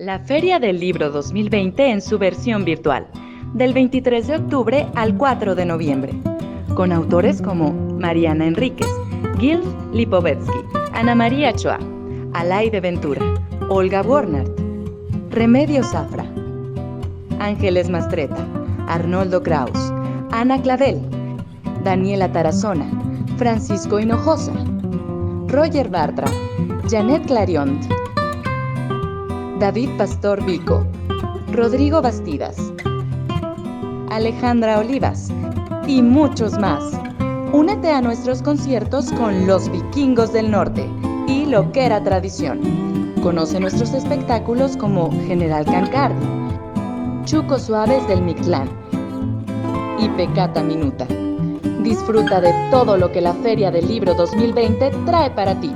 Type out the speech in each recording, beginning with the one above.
La Feria del Libro 2020 en su versión virtual, del 23 de octubre al 4 de noviembre, con autores como Mariana Enríquez, Gil Lipovetsky, Ana María Choa, Alaide Ventura, Olga Bornert, Remedios Zafra, Ángeles Mastreta, Arnoldo Kraus, Ana Clavel, Daniela Tarazona, Francisco Hinojosa, Roger Bartra, Janet Clariont, David Pastor Vico, Rodrigo Bastidas, Alejandra Olivas y muchos más. Únete a nuestros conciertos con Los Vikingos del Norte y Lo que era Tradición. Conoce nuestros espectáculos como General Cancardi, Chucos Suaves del Mictlán y Pecata Minuta. Disfruta de todo lo que la Feria del Libro 2020 trae para ti.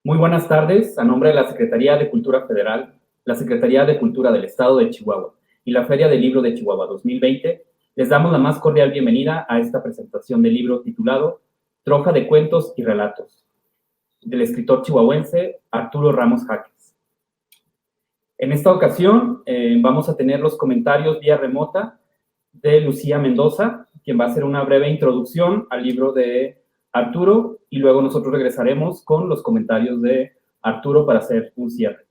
Muy buenas tardes. A nombre de la Secretaría de Cultura Federal, la Secretaría de Cultura del Estado de Chihuahua y la Feria del Libro de Chihuahua 2020, les damos la más cordial bienvenida a esta presentación del libro titulado Troja de Cuentos y Relatos, del escritor chihuahuense Arturo Ramos Jáquez. En esta ocasión vamos a tener los comentarios vía remota de Lucía Mendoza, quien va a hacer una breve introducción al libro de Arturo, y luego nosotros regresaremos con los comentarios de Arturo para hacer un cierre.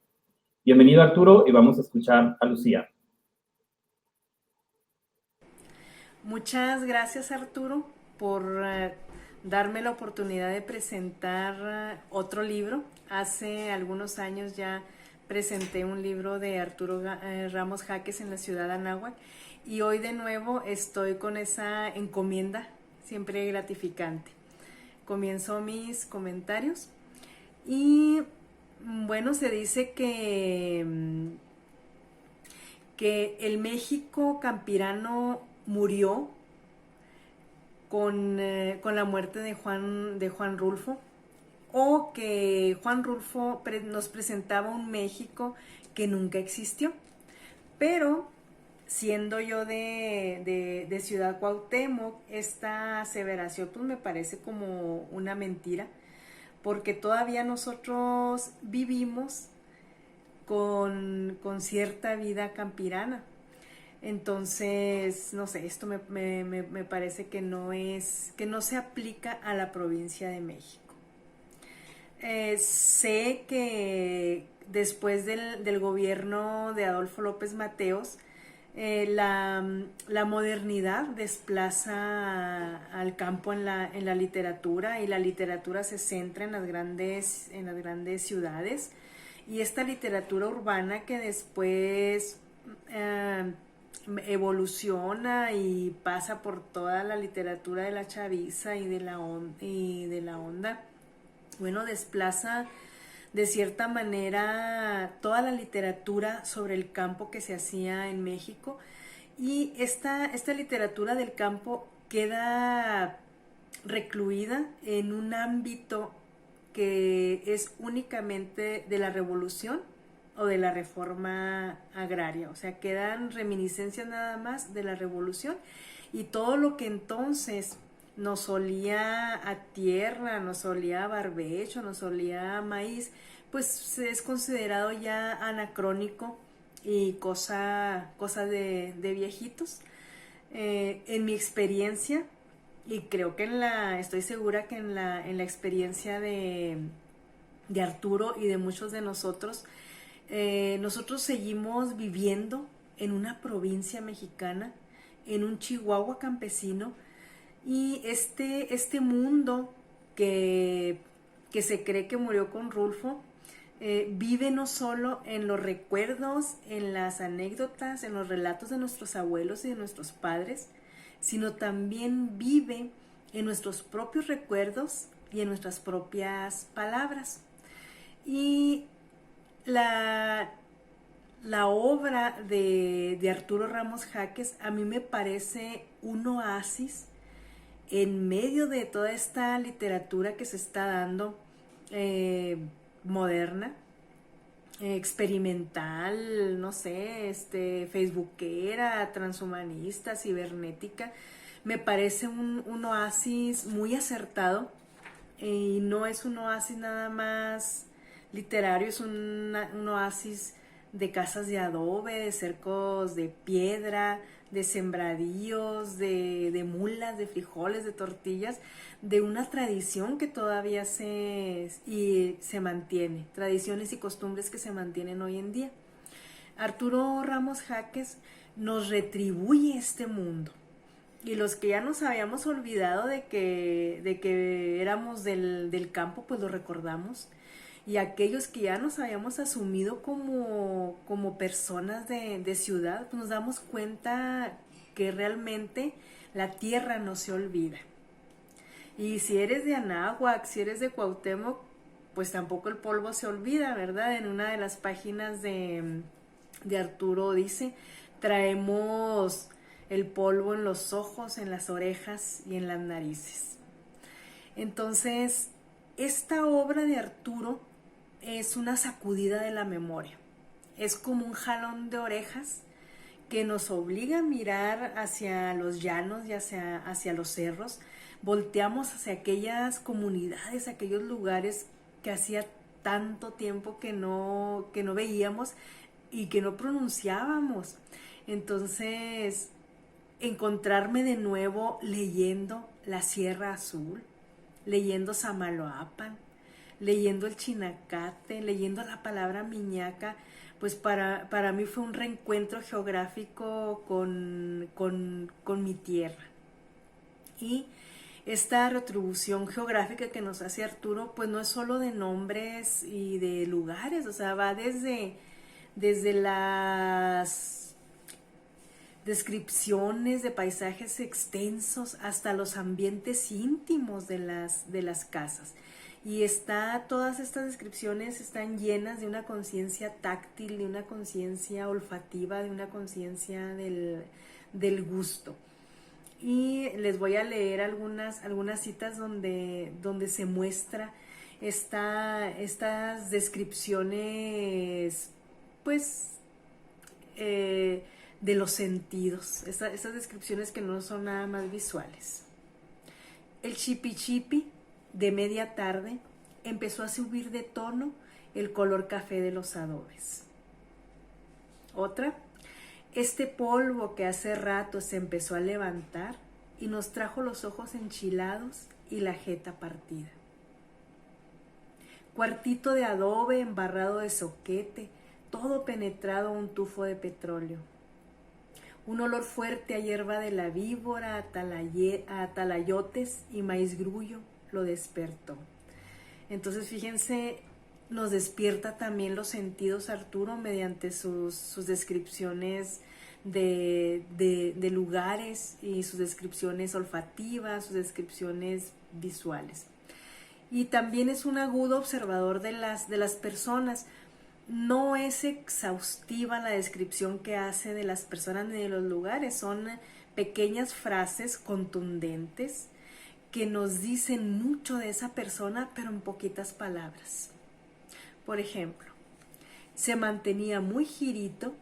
Bienvenido, Arturo, y vamos a escuchar a Lucía. Muchas gracias, Arturo, por darme la oportunidad de presentar otro libro. Hace algunos años ya presenté un libro de Arturo Ramos Jáquez en la ciudad de Anáhuac, y hoy de nuevo estoy con esa encomienda siempre gratificante. Comienzo mis comentarios y bueno, se dice que el México campirano murió con la muerte de Juan Rulfo, o que Juan Rulfo nos presentaba un México que nunca existió. Pero siendo yo de Ciudad Cuauhtémoc, esta aseveración pues me parece como una mentira, porque todavía nosotros vivimos con cierta vida campirana. Entonces, no sé, esto me parece que no se aplica a la provincia de México. Sé que después del gobierno de Adolfo López Mateos, la modernidad desplaza al campo en la literatura, y la literatura se centra en las grandes ciudades, y esta literatura urbana que después evoluciona y pasa por toda la literatura de la chaviza y de la onda, bueno, desplaza de cierta manera toda la literatura sobre el campo que se hacía en México, y esta literatura del campo queda recluida en un ámbito que es únicamente de la revolución o de la reforma agraria. O sea, quedan reminiscencias nada más de la revolución, y todo lo que entonces nos olía a tierra, nos olía a barbecho, nos olía a maíz, pues es considerado ya anacrónico y cosa de viejitos. En mi experiencia, y creo que estoy segura que en la experiencia de Arturo y de muchos de nosotros, nosotros seguimos viviendo en una provincia mexicana en un Chihuahua campesino, y este mundo que se cree que murió con Rulfo, vive no solo en los recuerdos, en las anécdotas, en los relatos de nuestros abuelos y de nuestros padres, sino también vive en nuestros propios recuerdos y en nuestras propias palabras. Y la obra de Arturo Ramos Jáquez a mí me parece un oasis en medio de toda esta literatura que se está dando, moderna, experimental, no sé, facebookera, transhumanista, cibernética. Me parece un oasis muy acertado, y no es un oasis nada más literario, es un oasis de casas de adobe, de cercos de piedra, de sembradíos, de mulas, de frijoles, de tortillas, de una tradición que todavía se mantiene, tradiciones y costumbres que se mantienen hoy en día. Arturo Ramos Jáquez nos retribuye este mundo, y los que ya nos habíamos olvidado de que éramos del campo, pues lo recordamos, y aquellos que ya nos habíamos asumido como personas de ciudad, pues nos damos cuenta que realmente la tierra no se olvida. Y si eres de Anáhuac, si eres de Cuauhtémoc, pues tampoco el polvo se olvida, ¿verdad? En una de las páginas de Arturo dice: traemos el polvo en los ojos, en las orejas y en las narices. Entonces, esta obra de Arturo es una sacudida de la memoria. Es como un jalón de orejas que nos obliga a mirar hacia los llanos y hacia los cerros. Volteamos hacia aquellas comunidades, aquellos lugares que hacía tanto tiempo que no veíamos y que no pronunciábamos. Entonces, encontrarme de nuevo leyendo la Sierra Azul, leyendo Samaloapan, leyendo el Chinacate, leyendo la palabra Miñaca, pues para mí fue un reencuentro geográfico con mi tierra. Y esta retribución geográfica que nos hace Arturo, pues no es solo de nombres y de lugares, o sea, va desde las descripciones de paisajes extensos hasta los ambientes íntimos de las casas. Y todas estas descripciones están llenas de una conciencia táctil, de una conciencia olfativa, de una conciencia del gusto. Y les voy a leer algunas citas donde se muestra estas descripciones, pues, de los sentidos, esas descripciones que no son nada más visuales. El chipi de media tarde empezó a subir de tono el color café de los adobes. Otra: este polvo que hace rato se empezó a levantar y nos trajo los ojos enchilados y la jeta partida. Cuartito de adobe embarrado de zoquete, todo penetrado a un tufo de petróleo. Un olor fuerte a hierba de la víbora, a atalayotes y maíz grullo lo despertó. Entonces, fíjense, nos despierta también los sentidos Arturo mediante sus descripciones de lugares, y sus descripciones olfativas, sus descripciones visuales. Y también es un agudo observador de las personas. No es exhaustiva la descripción que hace de las personas ni de los lugares, son pequeñas frases contundentes que nos dicen mucho de esa persona, pero en poquitas palabras. Por ejemplo, se mantenía muy girito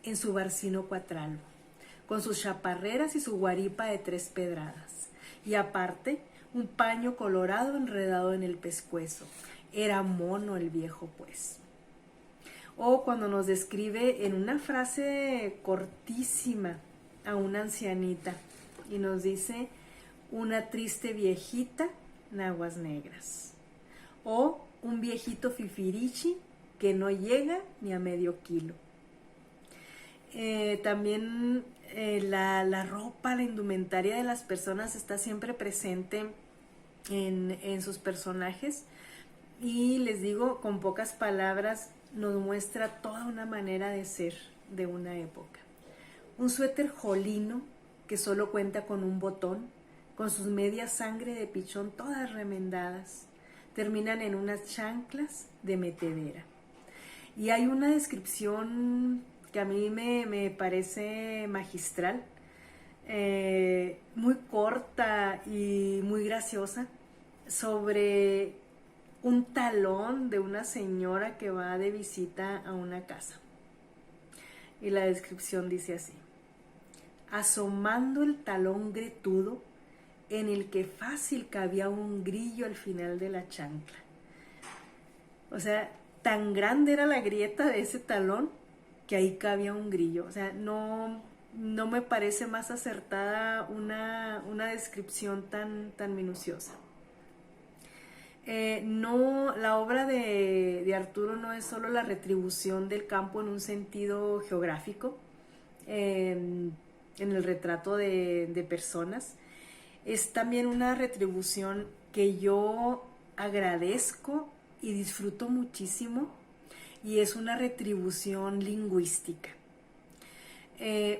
en su barcino cuatralbo, con sus chaparreras y su guaripa de 3 pedradas, y aparte un paño colorado enredado en el pescuezo. Era mono el viejo, pues. O cuando nos describe en una frase cortísima a una ancianita y nos dice: una triste viejita en aguas negras. O un viejito fifirichi que no llega ni a medio kilo. También la ropa, la indumentaria de las personas está siempre presente en sus personajes, y les digo, con pocas palabras nos muestra toda una manera de ser de una época. Un suéter jolino que solo cuenta con un botón, con sus medias sangre de pichón todas remendadas, terminan en unas chanclas de metedera. Y hay una descripción que a mí me parece magistral, muy corta y muy graciosa, sobre un talón de una señora que va de visita a una casa. Y la descripción dice así: asomando el talón gretudo en el que fácil cabía un grillo al final de la chancla. O sea, tan grande era la grieta de ese talón que ahí cabía un grillo. O sea, no me parece más acertada una descripción tan minuciosa. La obra de Arturo no es solo la retribución del campo en un sentido geográfico, en el retrato de personas. Es también una retribución que yo agradezco y disfruto muchísimo, y es una retribución lingüística.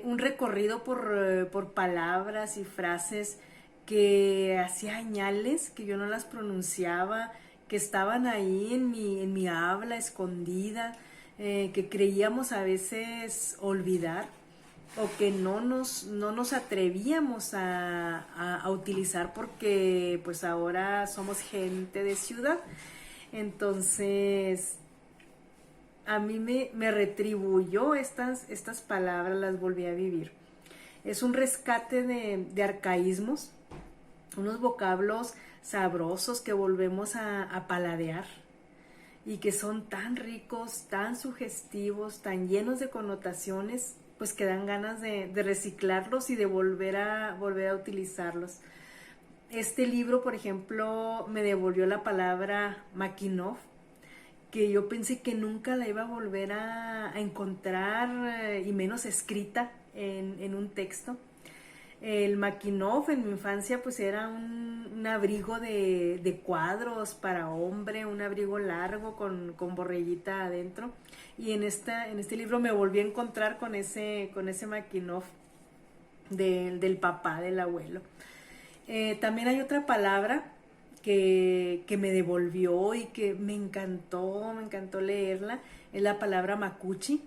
Un recorrido por palabras y frases que hacía añales que yo no las pronunciaba, que estaban ahí en mi habla escondida, que creíamos a veces olvidar, o que no nos atrevíamos a utilizar porque pues ahora somos gente de ciudad. Entonces a mí me retribuyó estas palabras, las volví a vivir. Es un rescate de arcaísmos, unos vocablos sabrosos que volvemos a paladear y que son tan ricos, tan sugestivos, tan llenos de connotaciones, pues que dan ganas de reciclarlos y de volver a utilizarlos. Este libro, por ejemplo, me devolvió la palabra Makhimov, que yo pensé que nunca la iba a volver a encontrar, y menos escrita en un texto. El Makhimov en mi infancia pues era un abrigo de cuadros para hombre, un abrigo largo con borreguita adentro, y en este libro me volví a encontrar con ese Makhimov del papá, del abuelo. También hay otra palabra que me devolvió y que me encantó leerla, es la palabra macuchi,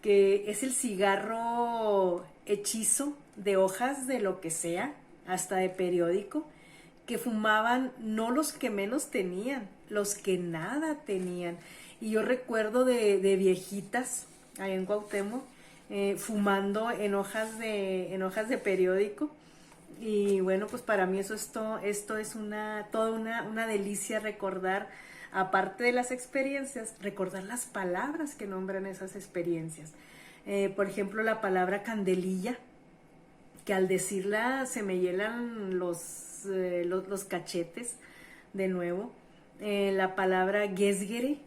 que es el cigarro hechizo de hojas de lo que sea, hasta de periódico, que fumaban no los que menos tenían, los que nada tenían. Y yo recuerdo de viejitas ahí en Cuauhtémoc, fumando en hojas de periódico. Y bueno, pues para mí esto es toda una delicia recordar, aparte de las experiencias, recordar las palabras que nombran esas experiencias. Por ejemplo, la palabra candelilla, que al decirla se me hielan los cachetes de nuevo. La palabra gesgere,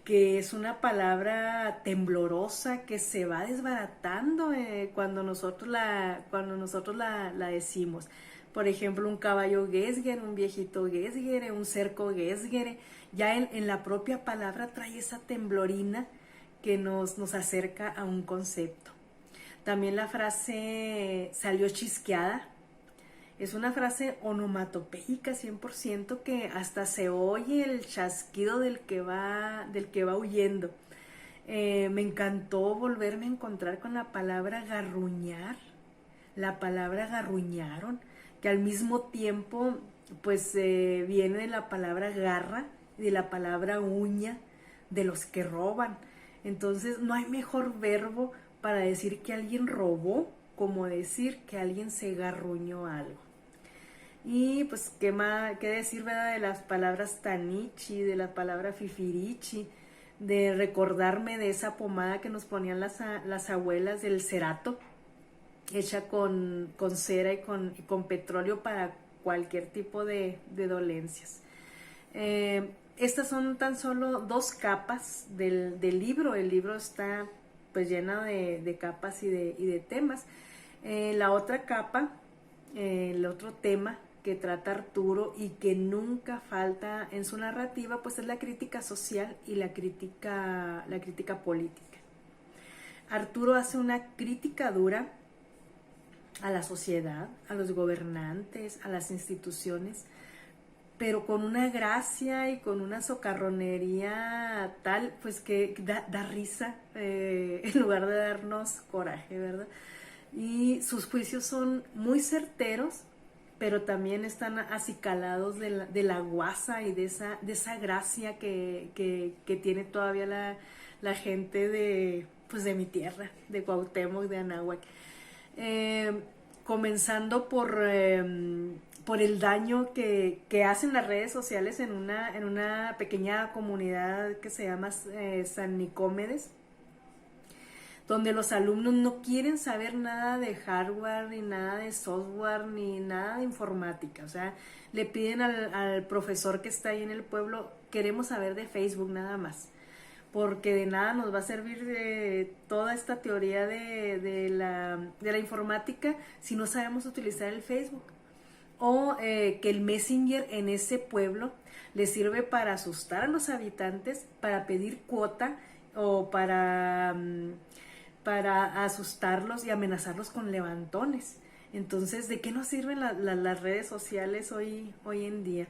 que es una palabra temblorosa que se va desbaratando cuando nosotros la decimos. Por ejemplo, un caballo gesgere, un viejito gesgere, un cerco gesgere. Ya en la propia palabra trae esa temblorina que nos acerca a un concepto. También la frase salió chisqueada. Es una frase onomatopéyica 100%, que hasta se oye el chasquido del que va huyendo. Me encantó volverme a encontrar con la palabra garruñar, la palabra garruñaron, que al mismo tiempo pues viene de la palabra garra y de la palabra uña, de los que roban. Entonces no hay mejor verbo para decir que alguien robó como decir que alguien se garruñó algo. Y pues qué decir, ¿verdad?, de las palabras tanichi, de la palabra fifirichi, de recordarme de esa pomada que nos ponían las abuelas del cerato, hecha con cera y con petróleo para cualquier tipo de dolencias. Estas son tan solo 2 capas del libro. El libro está pues llena de capas y de temas. La otra capa, el otro tema que trata Arturo y que nunca falta en su narrativa, pues es la crítica social y la crítica política. Arturo hace una crítica dura a la sociedad, a los gobernantes, a las instituciones, pero con una gracia y con una socarronería tal, pues que da risa en lugar de darnos coraje, ¿verdad? Y sus juicios son muy certeros, pero también están acicalados de la guasa y de esa gracia que tiene todavía la gente de mi tierra, de Cuauhtémoc, de Anáhuac. Comenzando por el daño que hacen las redes sociales en una pequeña comunidad que se llama San Nicómedes, donde los alumnos no quieren saber nada de hardware, ni nada de software, ni nada de informática. O sea, le piden al profesor que está ahí en el pueblo, queremos saber de Facebook nada más, porque de nada nos va a servir toda esta teoría de la informática si no sabemos utilizar el Facebook. O que el Messenger en ese pueblo le sirve para asustar a los habitantes, para pedir cuota o para asustarlos y amenazarlos con levantones. Entonces, ¿de qué nos sirven las redes sociales hoy en día?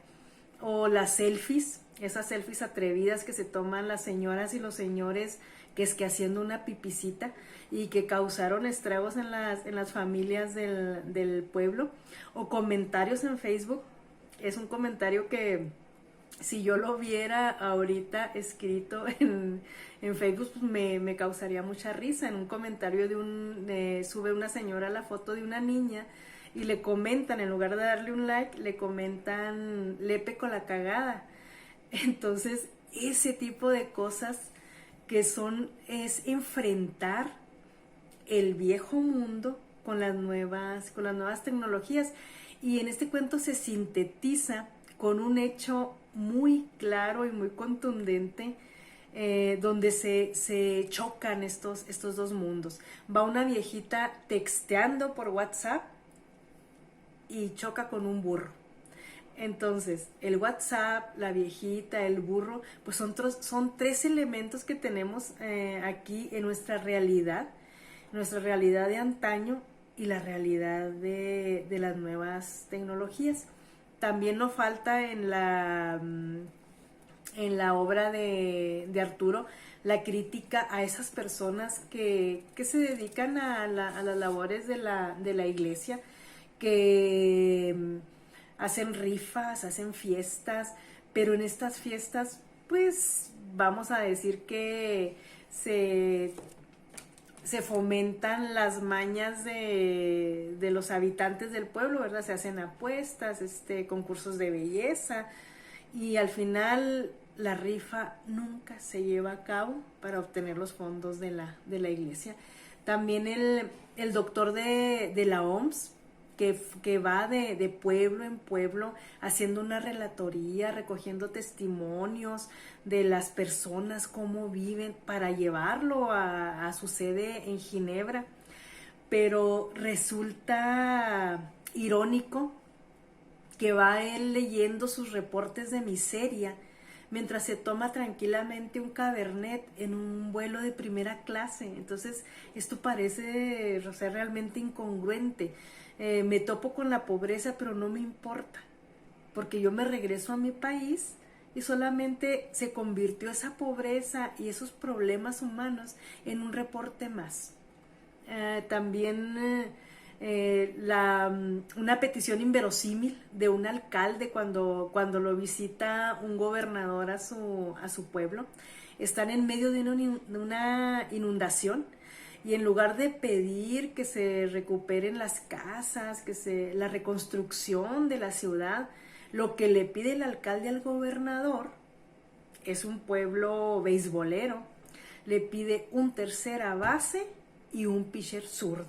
O las selfies, esas selfies atrevidas que se toman las señoras y los señores que haciendo una pipicita y que causaron estragos en las familias del pueblo. O comentarios en Facebook. Es un comentario que si yo lo viera ahorita escrito en Facebook, pues me causaría mucha risa. En un comentario sube una señora la foto de una niña y le comentan, en lugar de darle un like, le comentan lepe con la cagada. Entonces, ese tipo de cosas es enfrentar el viejo mundo con las nuevas tecnologías. Y en este cuento se sintetiza con un hecho muy claro y muy contundente, donde se chocan estos dos mundos. Va una viejita texteando por WhatsApp y choca con un burro. Entonces, el WhatsApp, la viejita, el burro, pues son tres elementos que tenemos aquí en nuestra realidad de antaño y la realidad de las nuevas tecnologías. También no falta en la obra de Arturo la crítica a esas personas que se dedican a las labores de la iglesia, que hacen rifas, hacen fiestas, pero en estas fiestas, pues vamos a decir que se fomentan las mañas de los habitantes del pueblo, ¿verdad? Se hacen apuestas, concursos de belleza, y al final la rifa nunca se lleva a cabo para obtener los fondos de la iglesia. También el doctor de la OMS, que va de pueblo en pueblo haciendo una relatoría, recogiendo testimonios de las personas, cómo viven, para llevarlo a su sede en Ginebra. Pero resulta irónico que va él leyendo sus reportes de miseria mientras se toma tranquilamente un cabernet en un vuelo de primera clase. Entonces, esto parece ser realmente incongruente. Me topo con la pobreza, pero no me importa, porque yo me regreso a mi país y solamente se convirtió esa pobreza y esos problemas humanos en un reporte más. También una petición inverosímil de un alcalde cuando lo visita un gobernador a su pueblo. Están en medio de una inundación, y en lugar de pedir que se recuperen las casas, la reconstrucción de la ciudad, lo que le pide el alcalde al gobernador, es un pueblo beisbolero, le pide un tercera base y un pitcher zurdo.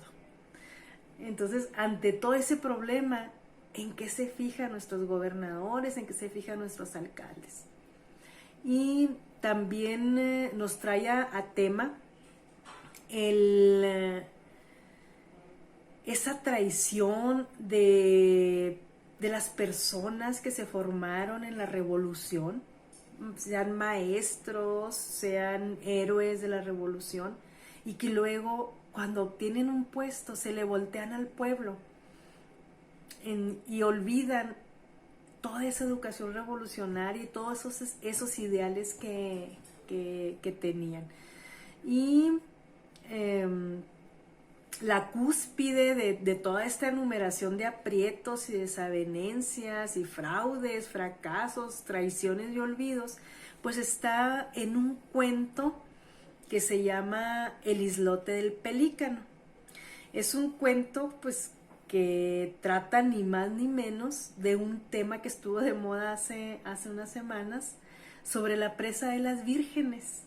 Entonces, ante todo ese problema, ¿en qué se fijan nuestros gobernadores? ¿En qué se fijan nuestros alcaldes? Y también nos trae a tema esa traición de las personas que se formaron en la revolución, sean maestros, sean héroes de la revolución, y que luego cuando obtienen un puesto se le voltean al pueblo y olvidan toda esa educación revolucionaria y todos esos ideales que tenían. Y la cúspide de toda esta enumeración de aprietos y desavenencias y fraudes, fracasos, traiciones y olvidos, pues está en un cuento que se llama El islote del pelícano. Es un cuento pues que trata ni más ni menos de un tema que estuvo de moda hace unas semanas, sobre la presa de las vírgenes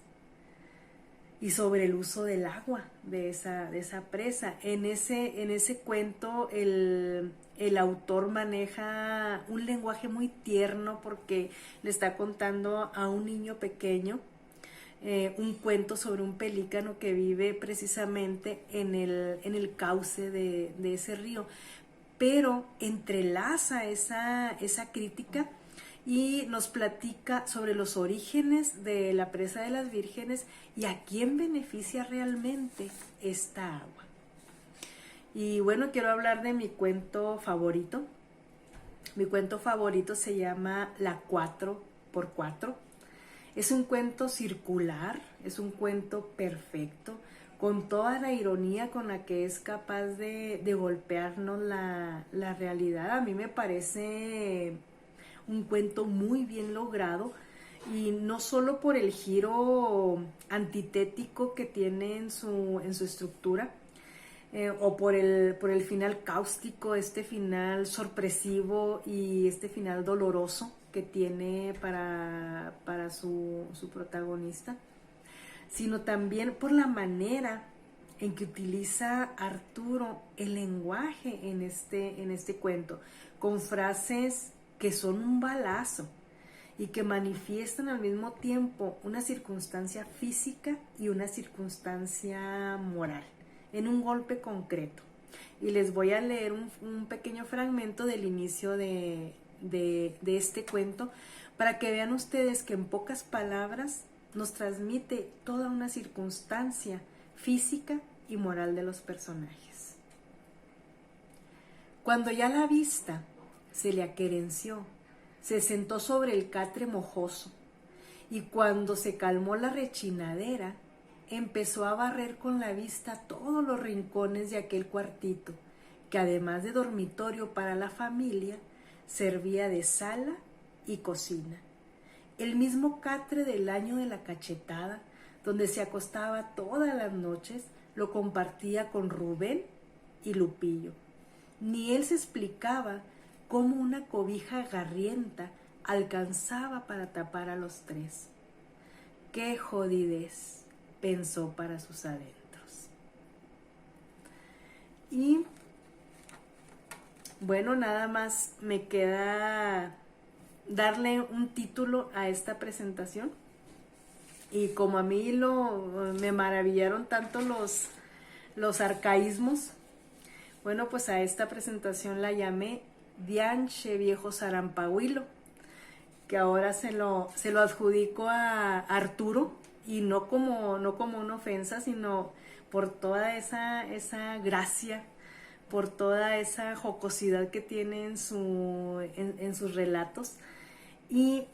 y sobre el uso del agua de esa presa. En ese cuento el autor maneja un lenguaje muy tierno porque le está contando a un niño pequeño un cuento sobre un pelícano que vive precisamente en el cauce de ese río, pero entrelaza esa crítica y nos platica sobre los orígenes de la presa de las vírgenes y a quién beneficia realmente esta agua. Y bueno, quiero hablar de mi cuento favorito. Mi cuento favorito se llama La 4x4. Es un cuento circular, es un cuento perfecto, con toda la ironía con la que es capaz de golpearnos la realidad. A mí me parece un cuento muy bien logrado, y no solo por el giro antitético que tiene en su estructura, o por el final cáustico, este final sorpresivo y este final doloroso que tiene para su protagonista, sino también por la manera en que utiliza Arturo el lenguaje en este cuento, con frases que son un balazo y que manifiestan al mismo tiempo una circunstancia física y una circunstancia moral, en un golpe concreto. Y les voy a leer un pequeño fragmento del inicio de este cuento para que vean ustedes que en pocas palabras nos transmite toda una circunstancia física y moral de los personajes. Cuando ya la vista se le aquerenció, se sentó sobre el catre mojoso, y cuando se calmó la rechinadera, empezó a barrer con la vista todos los rincones de aquel cuartito, que además de dormitorio para la familia, servía de sala y cocina. El mismo catre del año de la cachetada, donde se acostaba todas las noches, lo compartía con Rubén y Lupillo. Ni él se explicaba cómo una cobija garrienta alcanzaba para tapar a los tres. ¡Qué jodidez!, pensó para sus adentros. Y bueno, nada más me queda darle un título a esta presentación. Y como a mí me maravillaron tanto los arcaísmos, bueno, pues a esta presentación la llamé Dianche Viejo Zarampahuilo, que ahora se lo adjudico a Arturo, y no como una ofensa, sino por toda esa gracia, por toda esa jocosidad que tiene en sus relatos, y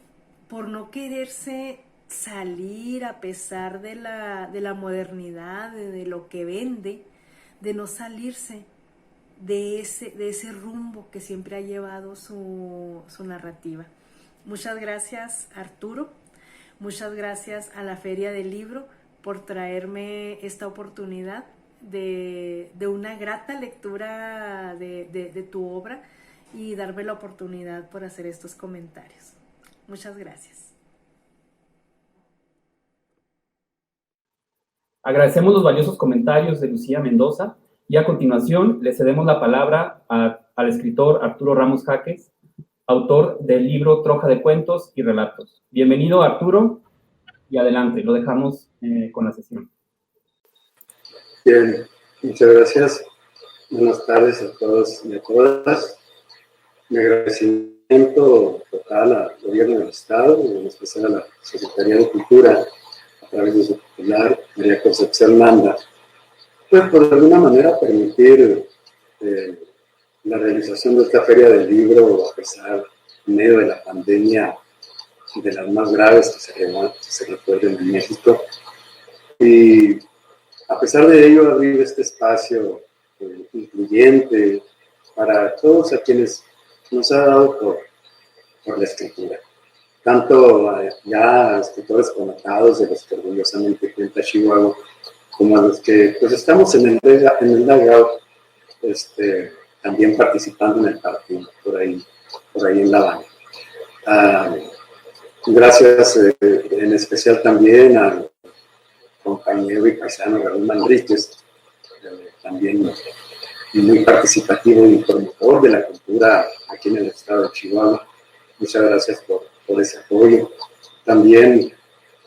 por no quererse salir a pesar de la modernidad, de lo que vende, de no salirse de ese rumbo que siempre ha llevado su narrativa. Muchas gracias, Arturo. Muchas gracias a la Feria del Libro por traerme esta oportunidad de una grata lectura de tu obra y darme la oportunidad por hacer estos comentarios. Muchas gracias. Agradecemos los valiosos comentarios de Lucía Mendoza y a continuación le cedemos la palabra al escritor Arturo Ramos Jaques, autor del libro Troja de Cuentos y Relatos. Bienvenido, Arturo, y adelante, lo dejamos con la sesión. Bien, muchas gracias. Buenas tardes a todos y a todas. Mi agradecimiento total al Gobierno del Estado, y en especial a la Secretaría de Cultura, a través de su titular, María Concepción Manda, pues por alguna manera permitir la realización de esta Feria del Libro, a pesar, en medio de la pandemia, de las más graves que se recuerden en México. Y a pesar de ello, abrir este espacio incluyente para todos a quienes nos ha dado por la escritura. Tanto ya escritores connotados, de los que orgullosamente cuenta Chihuahua, como a los que pues estamos en el legado, también participando en el partido, por ahí en La Habana. Gracias en especial también al compañero y paisano Raúl Manríquez, también muy participativo y promotor de la cultura aquí en el estado de Chihuahua. Muchas gracias por ese apoyo. También,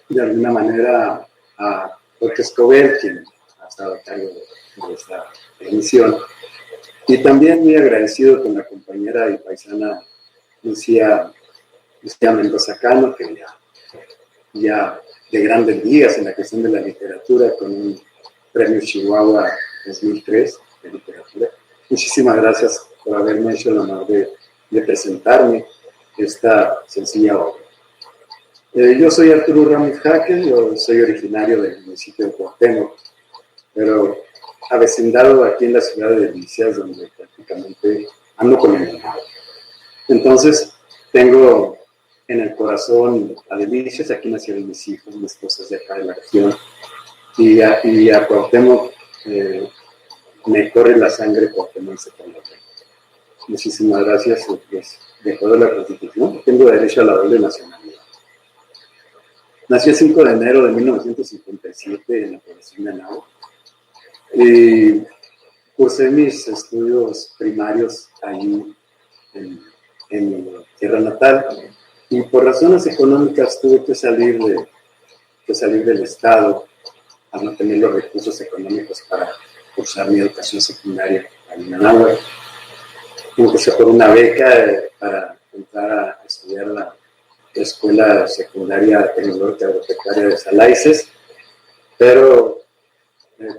de alguna manera, a Jorge Escobar, quien ha estado a cargo de esta emisión. Y también muy agradecido con la compañera y paisana Lucía Mendoza Cano, que ya de grandes días en la cuestión de la literatura, con un premio Chihuahua 2003 de literatura. Muchísimas gracias por haberme hecho el honor de presentarme esta sencilla obra. Yo soy Arturo Ramos Jaque, yo soy originario del municipio de Cuauhtémoc, pero avecindado aquí en la ciudad de Delicias, donde prácticamente ando con el ganado. Entonces, tengo en el corazón a Delicias, aquí nacieron mis hijos, mis esposas de acá de la región, y a Cuauhtémoc me corre la sangre cuauhtémocense por la fe. Muchísimas gracias, pues, de toda la Constitución, tengo derecho a la doble nacionalidad. Nací el 5 de enero de 1957 en la población de Anáhuac, y cursé mis estudios primarios ahí en mi tierra natal, y por razones económicas tuve que salir del estado al no tener los recursos económicos para cursar mi educación secundaria en Anáhuac. Empecé por una beca para entrar a estudiar la Escuela Secundaria Tecnológica Agropecuaria de Salaices, pero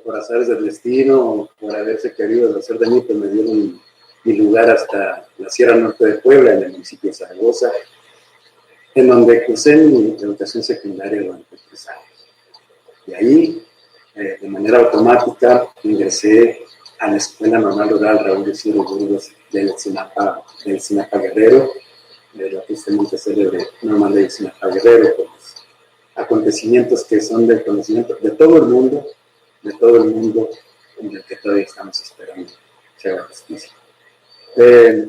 por azares del destino, por haberse querido hacer de mí, pues me dieron mi lugar hasta la Sierra Norte de Puebla, en el municipio de Zaragoza, en donde cursé mi educación secundaria durante 3 años. Y ahí, de manera automática, ingresé a la Escuela Normal Rural Raúl Isidro Burgos del Sinapa Guerrero, de la tristemente célebre Normal de Sinapa Guerrero, con los acontecimientos que son del conocimiento de todo el mundo, en el que todavía estamos esperando que haga justicia.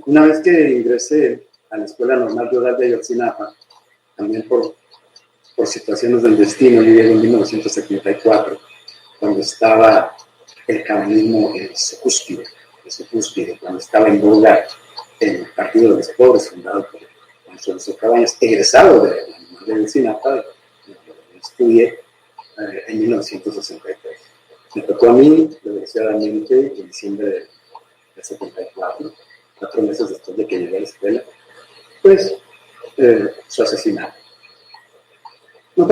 Una vez que ingresé a la Escuela Normal Rural de Ayotzinapa, también por situaciones del destino, yo llegué en 1974, cuando estaba el cabanismo en su cúspide, cuando estaba en boga el Partido de los Pobres, fundado por Alfonso Cabañas, egresado de la Normal de Ayotzinapa, estudié en 1963. Me tocó a mí, desgraciadamente, en diciembre del 74, 4 meses después de que llegué a la escuela, pues su asesinato. No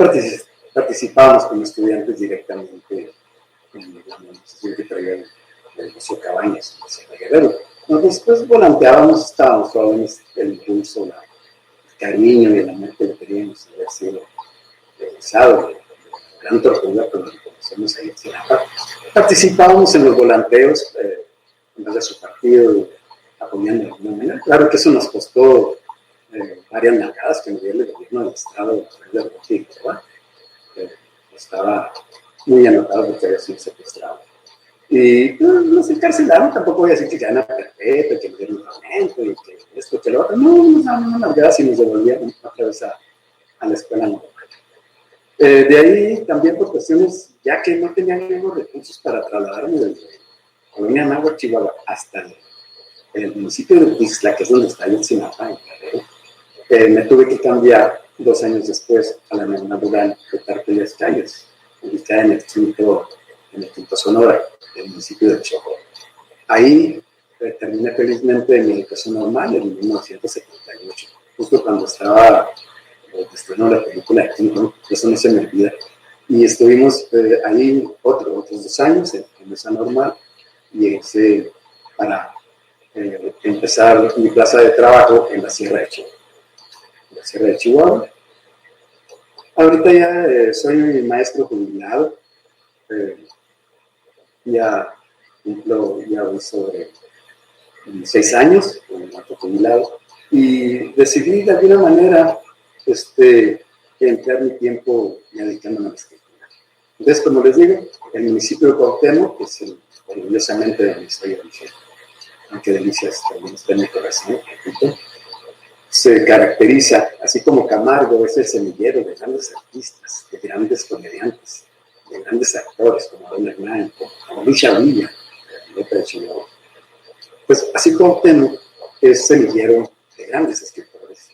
participábamos como estudiantes directamente en la organización que traía el Museo Cabañas, el Guerrero. Después volanteábamos, estábamos jóvenes, el impulso, el cariño y el amor que le teníamos de haber sido egresado de gran tortura, pero lo conocemos ahí en Sinapa. Participábamos en los volanteos en vez de su partido, apoyando de alguna manera. Claro que eso nos costó varias nalgadas que nos dio el gobierno del estado de Roque y estaba muy anotado porque había sido secuestrado. Y nos encarcelaron, tampoco voy a decir que ya era perpetua, que nos dieron un aumento y que esto, que lo otro. No, nos daban una nalgada y nos devolvían otra vez a la escuela normal. De ahí también por cuestiones, ya que no tenían los recursos para trasladarme desde Colonia Anáhuac, Chihuahua, hasta el municipio de Tuxtla, que es donde está el Sinapa, en Guerrero, me tuve que cambiar 2 años después a la normal rural de Tarque y Calles, ubicada en el extinto el Quinto Sonora, del municipio de Chihuahua. Ahí terminé felizmente mi educación normal en 1978, justo cuando estaba estrenó la película de King Kong, eso no se me olvida. Y estuvimos ahí otros 2 años en esa normal y para empezar mi plaza de trabajo en la Sierra de Chihuahua. En la Sierra de Chihuahua. Ahorita ya soy maestro jubilado, ya voy sobre 6 años como maestro jubilado y decidí de alguna manera emplear mi tiempo dedicándome a la escritura. Entonces, como les digo, el municipio de Cuauhtémoc, que es orgullosamente donde estoy de origen, aunque Delicias también está en mi corazón, se caracteriza, así como Camargo es el semillero de grandes artistas, de grandes comediantes, de grandes actores como Don Hernán, como Lucha Villa, de Chihuahua. Pues así Cuauhtémoc es semillero de grandes escritores,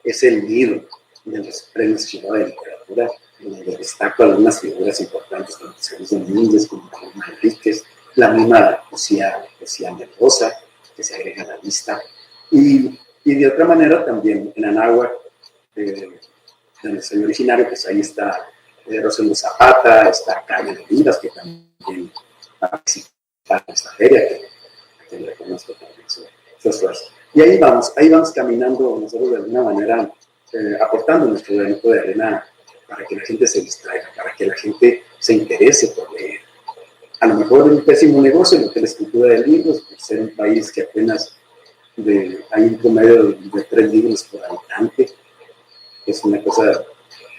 es el nido de los premios Chihuahua de literatura, donde destaco algunas figuras importantes como Jesús Domínguez, como Paloma Enríquez, la misma poesía nervosa que se agrega a la lista, y de otra manera también en Anáhuac, donde soy originario, pues ahí está Rosendo Zapata, está Carmen Olivas, que también participa en esta feria, que le reconozco también su esfuerzo. Y ahí vamos caminando nosotros de alguna manera, aportando nuestro granito de arena para que la gente se distraiga, para que la gente se interese por leer. A lo mejor es un pésimo negocio lo que es la escritura de libros, por ser un país que apenas hay un promedio de 3 libros por habitante. Es una cosa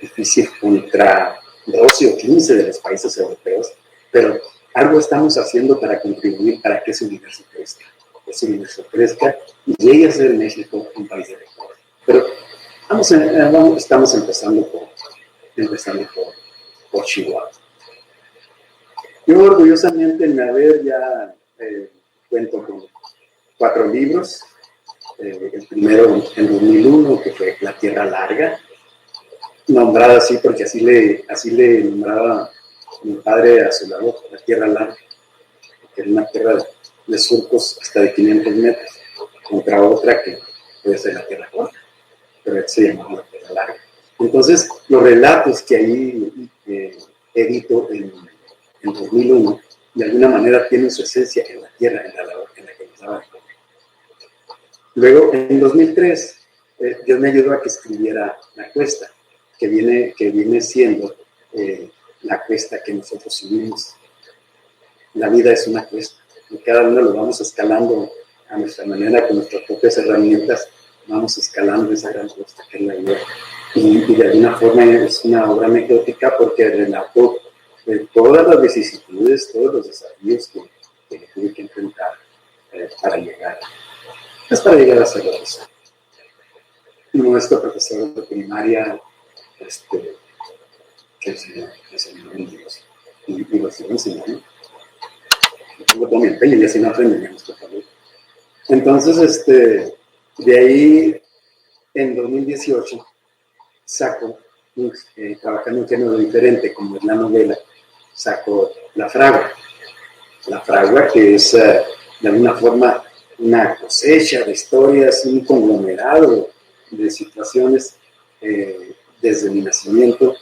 difícil contra 12 o 15 de los países europeos, pero algo estamos haciendo para contribuir para que ese universo crezca y llegue a ser México un país de lectura. Pero estamos empezando por Chihuahua. Yo orgullosamente en haber ya cuento con 4 libros. El primero en 2001, que fue La Tierra Larga, nombrada así porque así le nombraba mi padre a su lado, La Tierra Larga, que era una tierra de surcos hasta de 500 metros, contra otra que puede ser la Tierra Corta, pero se llamaba La Tierra Larga. Entonces, los relatos que ahí edito en 2001, de alguna manera tienen su esencia en la tierra, en la labor en la que nos daba de comer. Luego, en 2003, Dios me ayudó a que escribiera La Cuesta, que viene siendo la cuesta que nosotros subimos. La vida es una cuesta, y cada uno lo vamos escalando a nuestra manera, con nuestras propias herramientas, vamos escalando esa gran cuesta que es la vida. Y de alguna forma es una obra anecdótica porque relato todas las vicisitudes, todos los desafíos que tuve que enfrentar para llegar a ser profesor. Nuestro profesor de primaria, que enseñó en Dios, y lo sigo enseñando. Lo pongo empeño y así no aprendemos, por favor. Entonces, de ahí, en 2018, saco, trabajando en un género diferente, como es la novela, saco La Fragua. La Fragua, que es de alguna forma una cosecha de historias, un conglomerado de situaciones desde mi nacimiento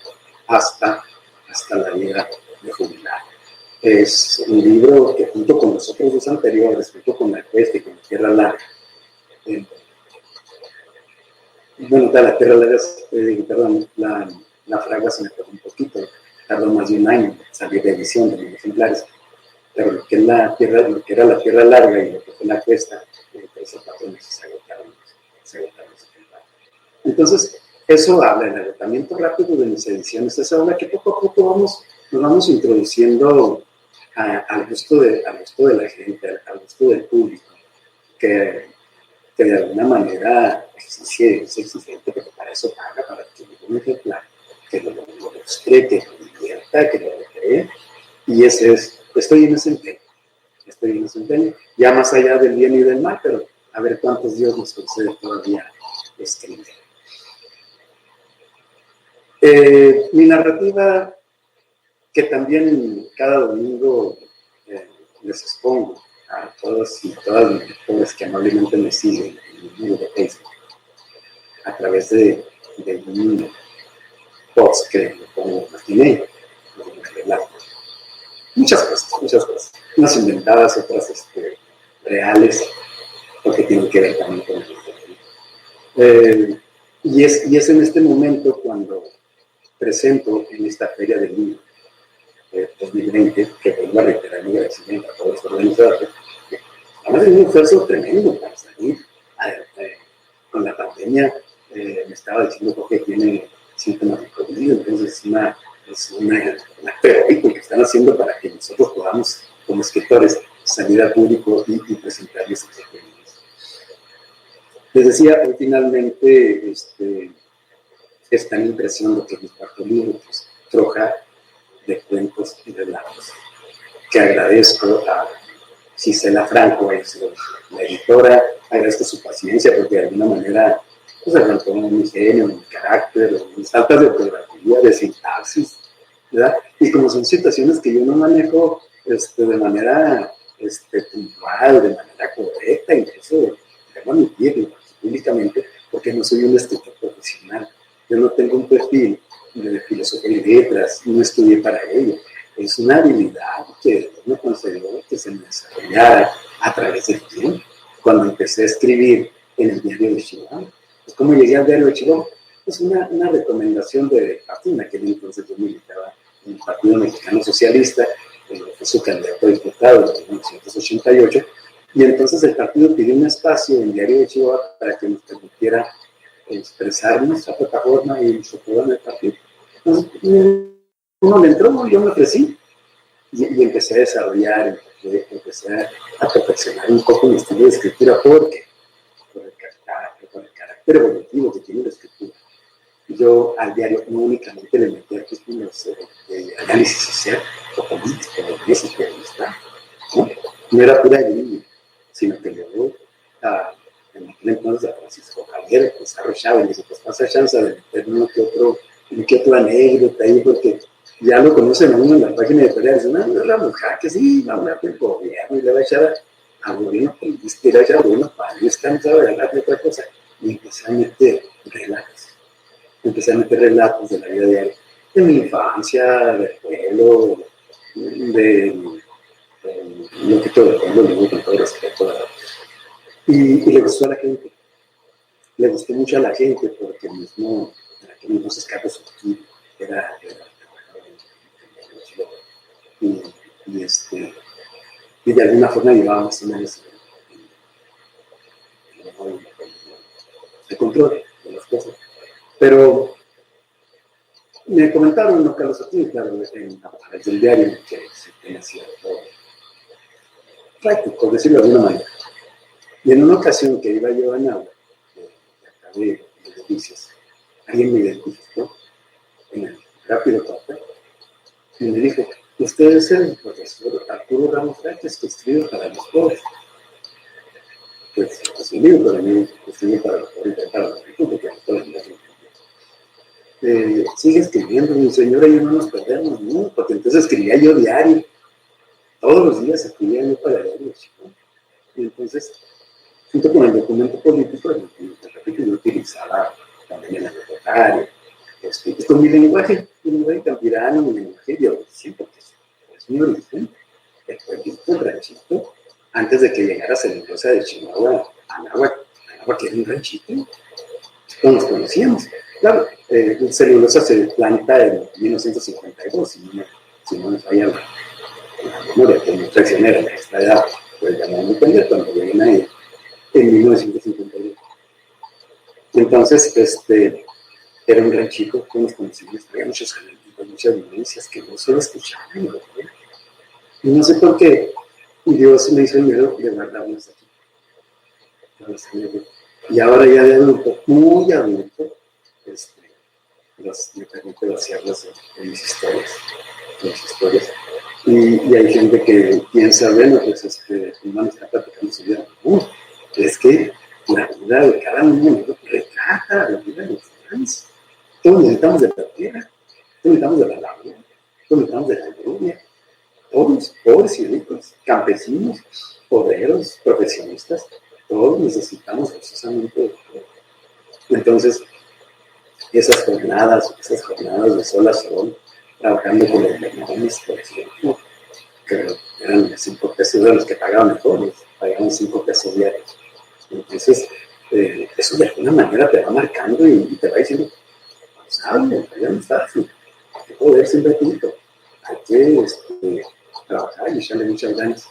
hasta la vida de jubilar. Es un libro que junto con los otros 2 anteriores, junto con La Cuesta y con La Tierra Larga, La Tierra Larga, La Fragua se me tardó un poquito, tardó más de 1 año en salir de edición de los ejemplares, pero lo que era La Tierra Larga y lo que fue La Cuesta, 3 o 4 meses se agotaron los ejemplares. Entonces, eso habla del agotamiento rápido de mis ediciones, esa obra que poco a poco nos vamos introduciendo al gusto de la gente, al gusto del público, que de alguna manera es exigente, pero para eso paga, para que un ejemplar, que lo ilustre, que lo divierta, que lo recree, y estoy en ese empeño, ya más allá del bien y del mal, pero a ver cuántos Dios nos concede todavía escribir. Mi narrativa que también cada domingo les expongo a todos y todas mis lectores que amablemente me siguen en el muro de Facebook a través de un post que le pongo matiné, muchas cosas, unas inventadas, otras reales, porque tienen que ver también con el y es en este momento cuando presento en esta Feria del Libro 2020, que vuelvo a reiterar mi agradecimiento a todos los organizadores, que además de un esfuerzo tremendo para salir con la pandemia. Me estaba diciendo que tiene síntomas de COVID, entonces es un acto heroico que están haciendo para que nosotros podamos, como escritores, salir al público y presentarles esas experiencias. Les decía, hoy finalmente esta impresión de que mi cuarto libro, pues, troja de cuentos y relatos, que agradezco a Gisela Franco, la editora, agradezco su paciencia porque de alguna manera pues aguantó mi genio, mi carácter, mis faltas de ortografía, de sintaxis, ¿verdad? Y como son situaciones que yo no manejo de manera puntual, de manera correcta, incluso debo admitirlo públicamente, porque no soy un escritor profesional. Yo no tengo un perfil de filosofía y letras, no estudié para ello. Es una habilidad que Dios me concedió que se me desarrollara a través del tiempo. Cuando empecé a escribir en el diario de Chihuahua, pues ¿cómo llegué al diario de Chihuahua? Es una recomendación de partido. En aquel entonces yo militaba en el Partido Mexicano Socialista, fue su candidato a diputado en 1988, y entonces el partido pidió un espacio en el diario de Chihuahua para que nos permitiera expresar nuestra plataforma y nuestro programa del partido. Entonces, uno le entró, yo me ofrecí y empecé a desarrollar, empecé a perfeccionar un poco mi estilo de escritura, porque por el carácter evolutivo que tiene la escritura. Yo al diario no únicamente le metí artículos de análisis social o político, de análisis periodista, no era pura línea, sino que le doy en aquel entonces a Francisco Javier Pizarro Chávez, le dije, pues pasa chance de meter uno que otro anécdota ahí, porque ya lo conocen a uno en la página de Perea, dicen, no, es la mujer que sí, va a hablar del gobierno y le va a echar a gobierno político, y le va a echar a gobierno para yo cansado de hablar de otra cosa. Y empecé a meter relatos de la vida diaria, de mi infancia, del pueblo, de lo que todo el pueblo, digo con todo respeto, y le gustó a la gente. Le gustó mucho a la gente porque mismo, en aquel entonces Carlos Urquí era y de alguna forma llevaba más o menos el control de las cosas. Pero me comentaron, no Carlos Urquí, claro, a través del diario, que se tenía cierto práctico, por decirlo de alguna manera. Y en una ocasión que iba yo a Nahua, de Delicias, alguien me identificó en el rápido papel y me dijo, usted es el profesor Arturo Ramos Fraites, que escribe para los pobres. Pues un libro para mí, escribe para los pobres y para los ricos, porque a todos los sigue escribiendo, mi señora, y no nos perdemos, ¿no? Porque entonces escribía yo diario, todos los días escribía yo para diario, chico. Y entonces, junto con el documento político, yo utilizaba también el anecdotario, con mi lenguaje campirano, mi lenguaje de origen, porque es mi origen, el pueblito, el ranchito, antes de que llegara Celulosa de Chihuahua a Nahua, que era un ranchito, no nos conocíamos. Claro, Celulosa se planta en 1952, si no me falla la memoria, que no traicionera en esta edad, pues ya no me entender cuando lleguen ahí en 1952. Entonces, era un ranchito que nos conocimos, había muchos elementos, muchas vivencias que no solo escuchaban, ¿no? Y no sé por qué, y Dios me hizo el miedo de guardarnos aquí. Y ahora ya de adulto, muy adulto, me permite vaciarlas en mis historias. Y hay gente que piensa, bueno, pues humano está platicando su vida. No, es que la vida de cada uno retrata la vida de los demás. Todos necesitamos de la tierra, todos necesitamos de la labor, comentamos de la lluvia, todos, pobres y ricos, campesinos, obreros, profesionistas, todos necesitamos precisamente de todo. Entonces, esas jornadas de sol a sol, trabajando con los lemonios, por ejemplo, que eran 5 pesos, de los que pagaban mejor, pagaban 5 pesos diarios. Entonces, eso de alguna manera te va marcando y te va diciendo, sabes, ya no está así, hay que poder siempre junto, hay que trabajar y echarle muchas ganas.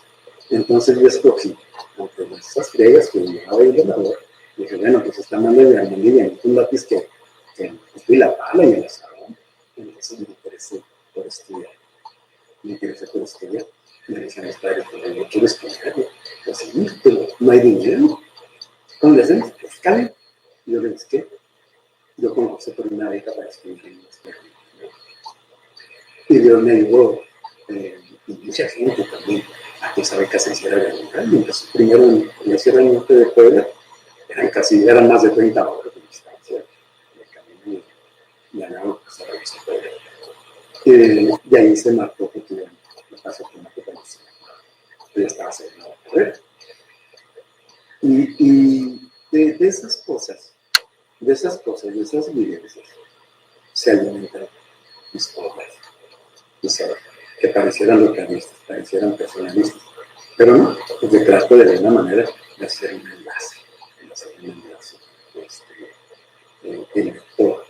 Entonces yo escogí, aunque esas friegas que me llevaba yo de labor, dije, bueno, pues esta mano de armonía y un lápiz que estoy la pala y el asadón. Entonces me interesé por estudiar. Me decían los padres, pero yo quiero estudiar. Pues sí, pero no hay dinero. ¿Cómo le hacemos? Pues cale. Yo le dije, ¿qué? Yo concursé por una beca para estudiar en España. Y Dios me ayudó, y mucha gente también, a que esa beca se hiciera realidad. Mientras primero en el Sierra Norte de Puebla, eran más de 30 horas de distancia de camino y ganaba pues, a la vista Puebla. Y ahí se marcó que tuve la paso automática en yo ya estaba haciendo la carrera. Y de esas cosas, de esas vivencias, se alimentan mis obras. Que parecieran localistas, parecieran personalistas, pero no, porque trato de alguna manera de hacer un enlace, el lector,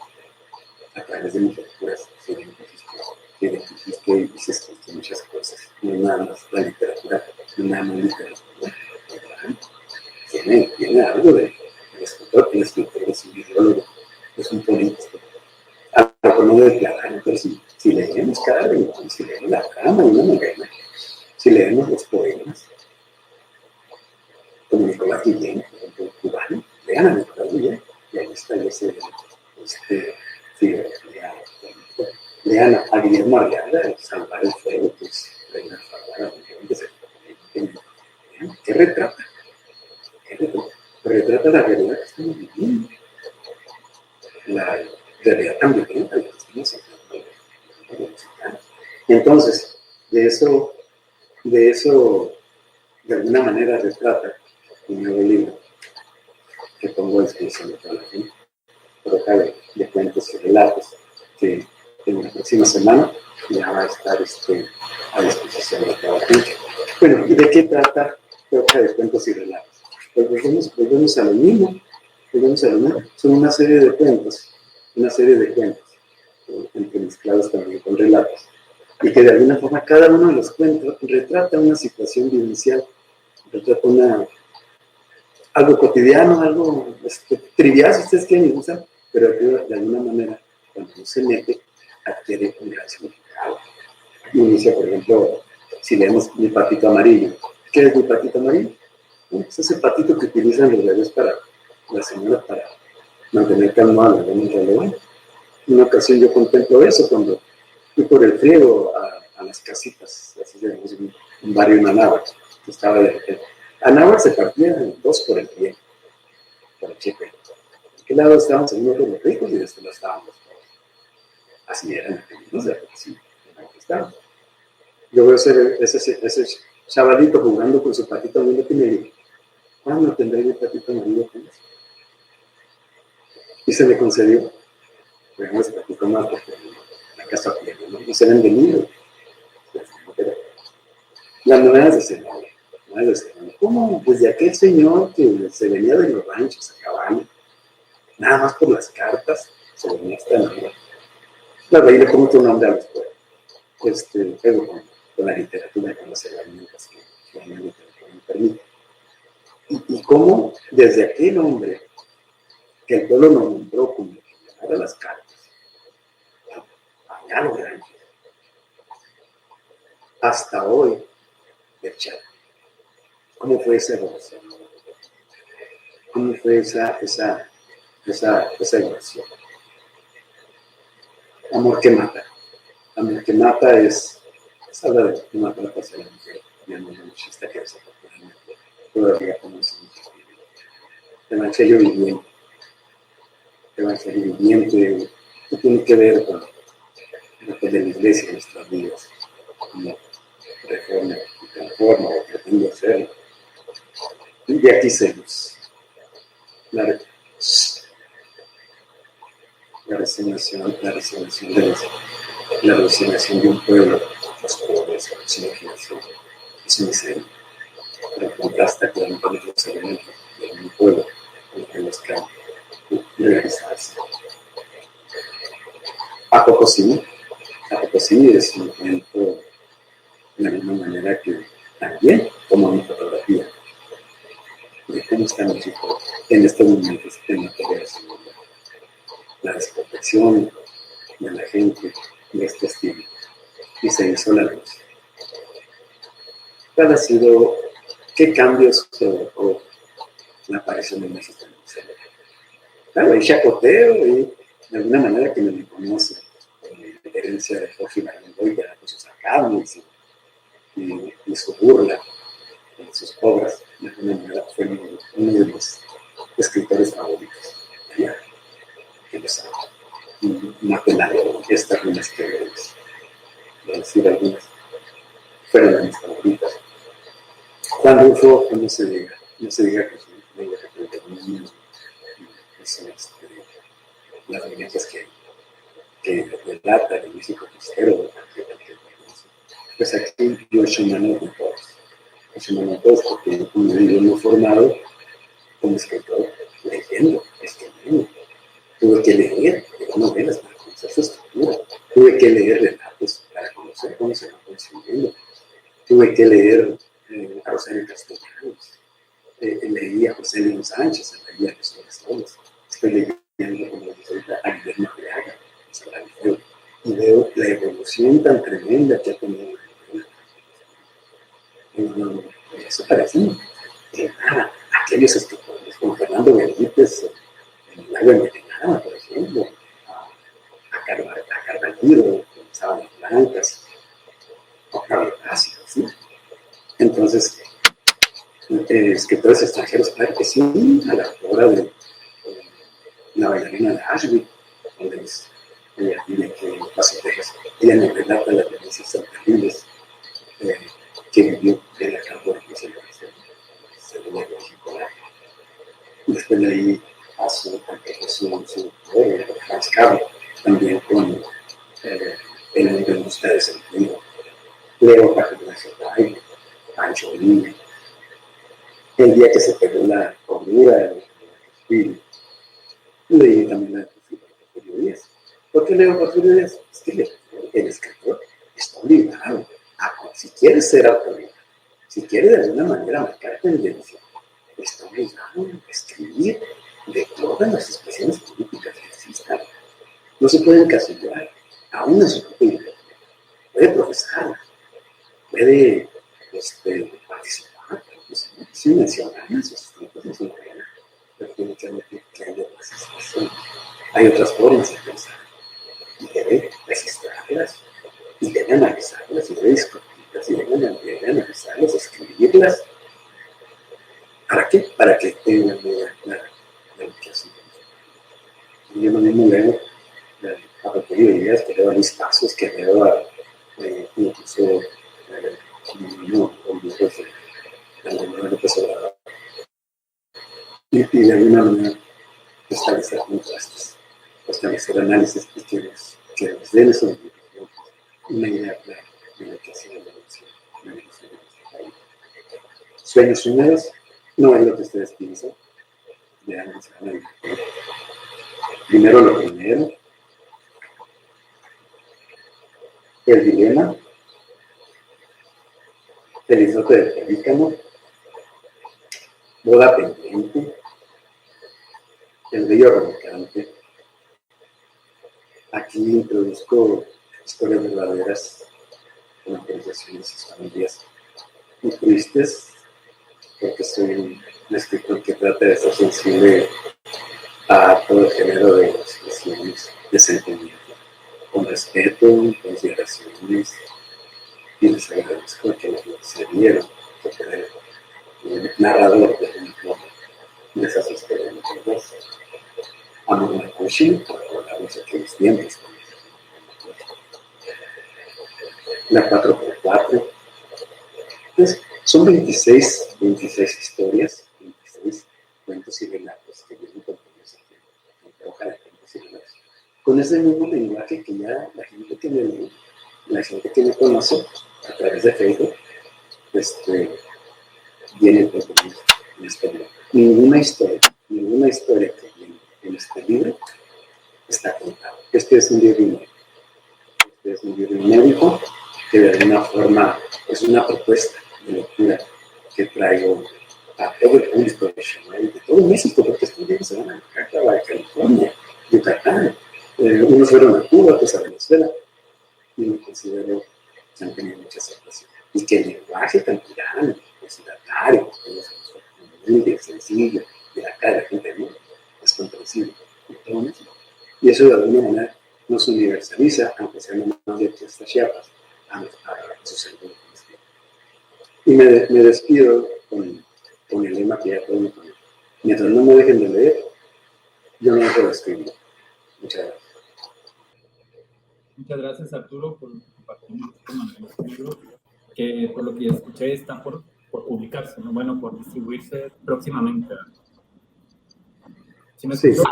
a través de mis lecturas, se identifique y se escuchen muchas cosas, no nada más la literatura, no nada más literatura, tiene algo de el escritor es un ideólogo, es un político. A lo que no declarar, pero si leemos cada rincón, si leemos la trama y una novela, si leemos los poemas, como Nicolás Guillén, por ejemplo, cubano, lean a Nicolás Guillén, y ahí está ese lean a Guillermo Arriaga, el Salvar el Fuego, que es Reina Salvador, ¿qué retrata? Retrata la realidad que estamos viviendo. La realidad tan violenta que estamos viviendo. Entonces, de eso, de alguna manera retrata un nuevo libro que pongo a disposición de toda la gente, por de cuentos y relatos, que en la próxima semana ya va a estar a disposición de toda la gente. Bueno, ¿y de qué trata Troca de Cuentos y Relatos? Pues volvemos a lo mismo, son una serie de cuentos, entremezclados también con relatos, y que de alguna forma cada uno de los cuentos retrata una situación vivencial, retrata algo cotidiano, algo trivial, si ustedes quieren usar, pero de alguna manera, cuando uno se mete, adquiere un gran significado. Inicia, por ejemplo, si leemos Mi Patito Amarillo. ¿Qué es Mi Patito Amarillo? Es ese patito que utilizan los bebés para la señora para mantener calmada la bebé mientras le van. En una ocasión yo contemplo eso cuando fui por el friego a las casitas, así se llama, un barrio en Anáhuac, que estaba de repente. Anáhuac se partía en dos por el friego, por el chepe. ¿De qué lado estábamos nosotros los ricos y de este lado estábamos todos? Así eran, no sé, así estábamos. Yo veo ese chavalito jugando con su patito amarillo que me dijo, ¿cuándo tendré mi patito amarillo con eso? Y se me concedió. Bueno, ese patito más porque la casa pierde, ¿no? Y se ven venido. Las novelas de Zenobia. ¿Cómo? Desde aquel señor que se venía de los ranchos a caballo, nada más por las cartas, se venía hasta la novela. Claro, ahí le pongo otro nombre a los poetas. Pero con la literatura, con las herramientas que la literatura me permite. Y cómo desde aquel hombre que el pueblo nos nombró como el que llevara las cartas, allá los ranchos, hasta hoy, del Chaco. ¿Cómo fue esa evolución? ¿Cómo fue esa evolución? Amor que mata. Amor que mata es habla de una mata hacia la mujer, y no es machista que desafortunadamente todavía conoce mucho. Evangelio viviente. Que tiene que ver con de la iglesia en nuestras vidas, como reforma y transforma, o pretende hacerlo. Y de aquí seguimos. La resignación de un pueblo, los pobres, sin imaginación, sin miseria, pero contrasta con los elementos de un pueblo en que los que realizarse. ¿A poco sí? ¿A poco sí es un momento de la misma manera que también como mi fotografía? De cómo está México en estos momentos en materia de seguridad. La desprotección de la gente de este estilo. Y se hizo la luz. ¿Cuál ha sido, qué cambios provocó la aparición de México en el museo? Claro, hay chacoteo y de alguna manera que me lo conoce, la herencia de Jorge Ibargüengoitia con sus acados y su burla en sus obras, de alguna manera fue uno de los escritores favoritos. Ya, que lo sabe. Maquinario, estas ruinas que ves, de decir algunas, fueron de mis favoritas. Cuando un rojo no se diga que son las viñetas que relata el México costero, pues aquí yo he hecho mano con todos. He hecho mano con todos porque un idioma formado como escritor, leyendo, escribiendo. Tuve que leer novelas para conocer su estructura. Tuve que leer relatos para conocer cómo se va construyendo. Tuve que leer a Rosario Castellanos. Leí a José León Sánchez, leí a Jesús Solos. Estoy leyendo, como dice ahorita, a Guillermo Arriaga, y veo la evolución tan tremenda que ha tenido la novela. Eso parece que nada. Aquellos escritores, como Fernando Benítez, en El agua envenenada, por ejemplo, a Carvalho, con Sábanas Blancas, a Pablo Cáceres, ¿sí? Entonces, escritores extranjeros, claro que sí, a la hora de la bailarina de Ashby, donde ella vive que en Paso, Texas, ella nos relata las violencias tan terribles que vivió en la cárcel de se le México. Después de ahí a su Hans Carlo, también con el nombre de ustedes en el libro. Leo Paco Ignacio Braille, Pancho Villa. El día que se pegó la cordura del espíritu, leí también la de Porfirio Díaz. ¿Por qué leo Porfirio Díaz? Es que el escritor está obligado a, si quiere ser autoridad, si quiere de alguna manera marcar tendencia, está obligado a escribir de todas las expresiones políticas que existan. No se puede encasillar, aún en su propia idea. Puede profesar, puede participar, sin mencionar sus escritos en su novela, pero tiene que admitir que hay otras expresiones, hay otras formas de pensar, y debe registrarlas, y debe analizarlas, y debe discutirlas, y debe analizarlas, escribirlas. ¿Para qué? Para que tengan la educación. Yo no mismo leo a Porfirio Díaz, que leo a Luis Pasos, que leo a incluso libros de Manuel López Obrador. Y de alguna manera establecer contrastes, establecer análisis y que nos den esa una idea clara de lo que ha sido la evolución de nuestro país. Sueños húmedos no es lo que ustedes piensan. Veamos, primero lo primero, el dilema, el islote del pelícano, boda pendiente, el bello revocante. Aquí introduzco historias verdaderas con autorizaciones y familias muy tristes, porque soy un escritor que trata de ser sensible a todo el género de expresiones de sentimiento, con respeto, consideraciones, y les agradezco que se dieron el narrador de esas experiencias. A Mona Cushing, por hablar de aquellos tiempos. una 4x4. Entonces, son 26 historias, 26 cuentos y relatos que vienen con hoja de cuentos y relatos. Con ese mismo lenguaje que ya la gente tiene conoce a través de Facebook, viene pues en este libro. Ninguna historia que viene en este libro está contada. Este es un libro inédito. Este es un libro inédito que de alguna forma es una propuesta de lectura que traigo a todo el público de Chihuahua, de todo México, porque estos libros se van a Baja California, Yucatán, unos fueron a Cuba, otros a Venezuela, y me considero que han tenido mucha aceptación. Y que el lenguaje tan tirano, ecidatario, humilde, sencillo, de la cara de la gente del mundo, es comprensible en todo México. Y eso de alguna manera nos universaliza, aunque sea nomás de estas Chiapas, a su sentido. Y me despido con el lema que ya todos me conocen. Mientras no me dejen de leer, yo no puedo escribir. Muchas gracias. Muchas gracias, Arturo, por compartir este libro, que por lo que escuché está por publicarse, ¿no? Bueno, por distribuirse próximamente. ¿Sí me escuchó?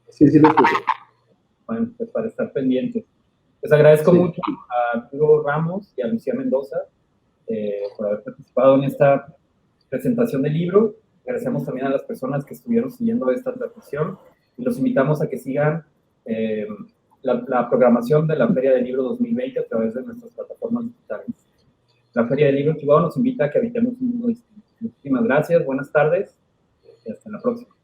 Sí, lo escucho. Bueno, pues para estar pendientes. Les agradezco mucho a Arturo Ramos y a Lucía Mendoza por haber participado en esta presentación del libro. Agradecemos también a las personas que estuvieron siguiendo esta transmisión y los invitamos a que sigan la programación de la Feria del Libro 2020 a través de nuestras plataformas digitales. La Feria del Libro Chihuahua nos invita a que habitemos un mundo distinto. Muchísimas gracias, buenas tardes y hasta la próxima.